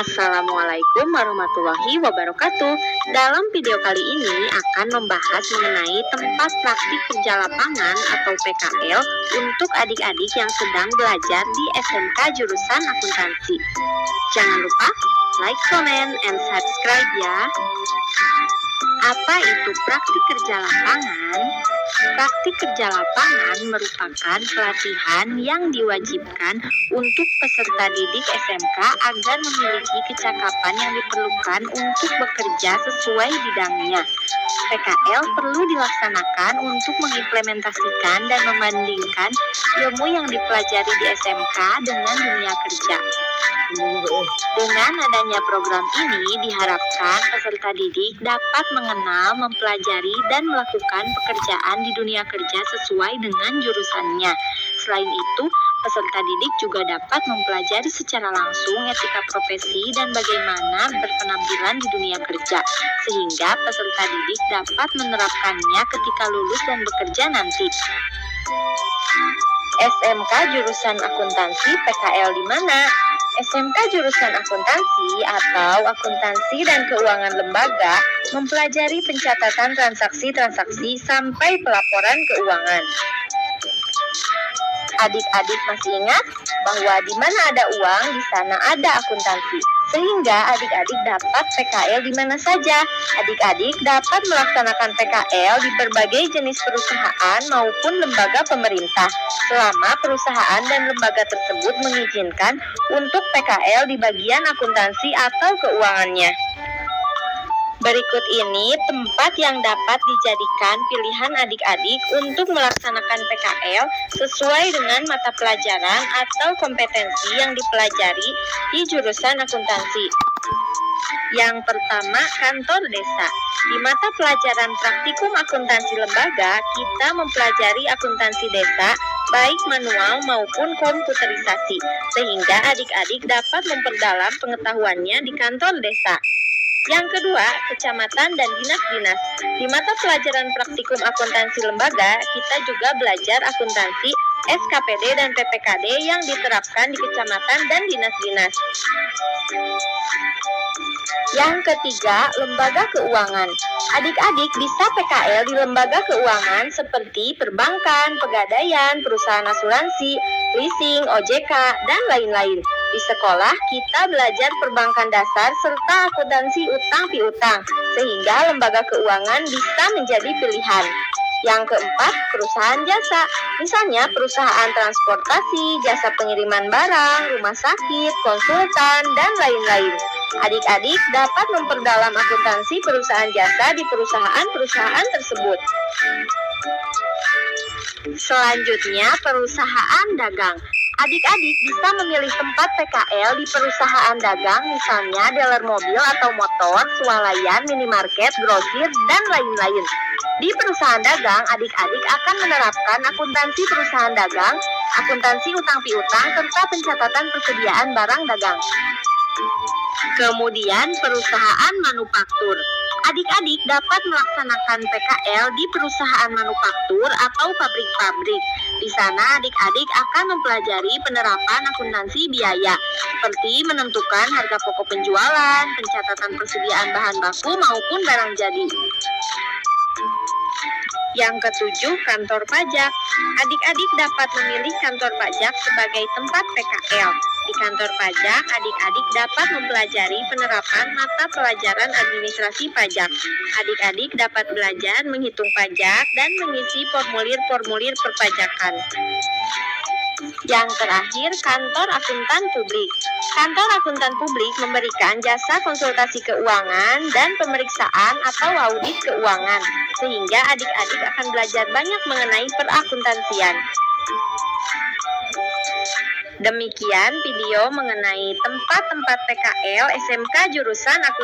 Assalamualaikum warahmatullahi wabarakatuh. Dalam video kali ini akan membahas mengenai tempat praktik kerja lapangan atau PKL untuk adik-adik yang sedang belajar di SMK jurusan akuntansi. Jangan lupa like, comment, and subscribe ya. Apa itu praktik kerja lapangan? Praktik kerja lapangan merupakan pelatihan yang diwajibkan untuk peserta didik SMK agar memiliki kecakapan yang diperlukan untuk bekerja sesuai bidangnya. PKL perlu dilaksanakan untuk mengimplementasikan dan membandingkan ilmu yang dipelajari di SMK dengan dunia kerja. Dengan adanya program ini diharapkan peserta didik dapat mengenal, mempelajari, dan melakukan pekerjaan di dunia kerja sesuai dengan jurusannya. Selain itu, peserta didik juga dapat mempelajari secara langsung etika profesi dan bagaimana berpenampilan di dunia kerja, sehingga peserta didik dapat menerapkannya ketika lulus dan bekerja nanti. SMK jurusan akuntansi PKL di mana? SMK jurusan akuntansi atau akuntansi dan keuangan lembaga mempelajari pencatatan transaksi-transaksi sampai pelaporan keuangan. Adik-adik masih ingat bahwa di mana ada uang, di sana ada akuntansi. Sehingga adik-adik dapat PKL di mana saja. Adik-adik dapat melaksanakan PKL di berbagai jenis perusahaan maupun lembaga pemerintah, selama perusahaan dan lembaga tersebut mengizinkan untuk PKL di bagian akuntansi atau keuangannya. Berikut ini tempat yang dapat dijadikan pilihan adik-adik untuk melaksanakan PKL sesuai dengan mata pelajaran atau kompetensi yang dipelajari di jurusan akuntansi. Yang pertama, kantor desa. Di mata pelajaran praktikum akuntansi lembaga, kita mempelajari akuntansi desa, baik manual maupun komputerisasi, sehingga adik-adik dapat memperdalam pengetahuannya di kantor desa. Yang kedua, kecamatan dan dinas-dinas. Di mata pelajaran praktikum akuntansi lembaga, kita juga belajar akuntansi, SKPD dan PPKD yang diterapkan di kecamatan dan dinas-dinas. Yang ketiga, lembaga keuangan. Adik-adik bisa PKL di lembaga keuangan seperti perbankan, pegadaian, perusahaan asuransi, leasing, OJK, dan lain-lain. Di sekolah, kita belajar perbankan dasar serta akuntansi utang piutang, sehingga lembaga keuangan bisa menjadi pilihan. Yang keempat, perusahaan jasa. Misalnya perusahaan transportasi, jasa pengiriman barang, rumah sakit, konsultan, dan lain-lain. Adik-adik dapat memperdalam akuntansi perusahaan jasa di perusahaan-perusahaan tersebut. Selanjutnya, perusahaan dagang. Adik-adik bisa memilih tempat PKL di perusahaan dagang, misalnya dealer mobil atau motor, swalayan, minimarket, grosir, dan lain-lain. Di perusahaan dagang, adik-adik akan menerapkan akuntansi perusahaan dagang, akuntansi utang piutang, serta pencatatan persediaan barang dagang. Kemudian, perusahaan manufaktur. Adik-adik dapat melaksanakan PKL di perusahaan manufaktur atau pabrik-pabrik. Di sana, adik-adik akan mempelajari penerapan akuntansi biaya, seperti menentukan harga pokok penjualan, pencatatan persediaan bahan baku maupun barang jadi. Yang ketujuh, kantor pajak. Adik-adik dapat memilih kantor pajak sebagai tempat PKL. Di kantor pajak, adik-adik dapat mempelajari penerapan mata pelajaran administrasi pajak. Adik-adik dapat belajar menghitung pajak dan mengisi formulir-formulir perpajakan. Yang terakhir, kantor akuntan publik. Kantor akuntan publik memberikan jasa konsultasi keuangan dan pemeriksaan atau audit keuangan, sehingga adik-adik akan belajar banyak mengenai perakuntansian. Demikian video mengenai tempat-tempat PKL SMK jurusan akuntansi.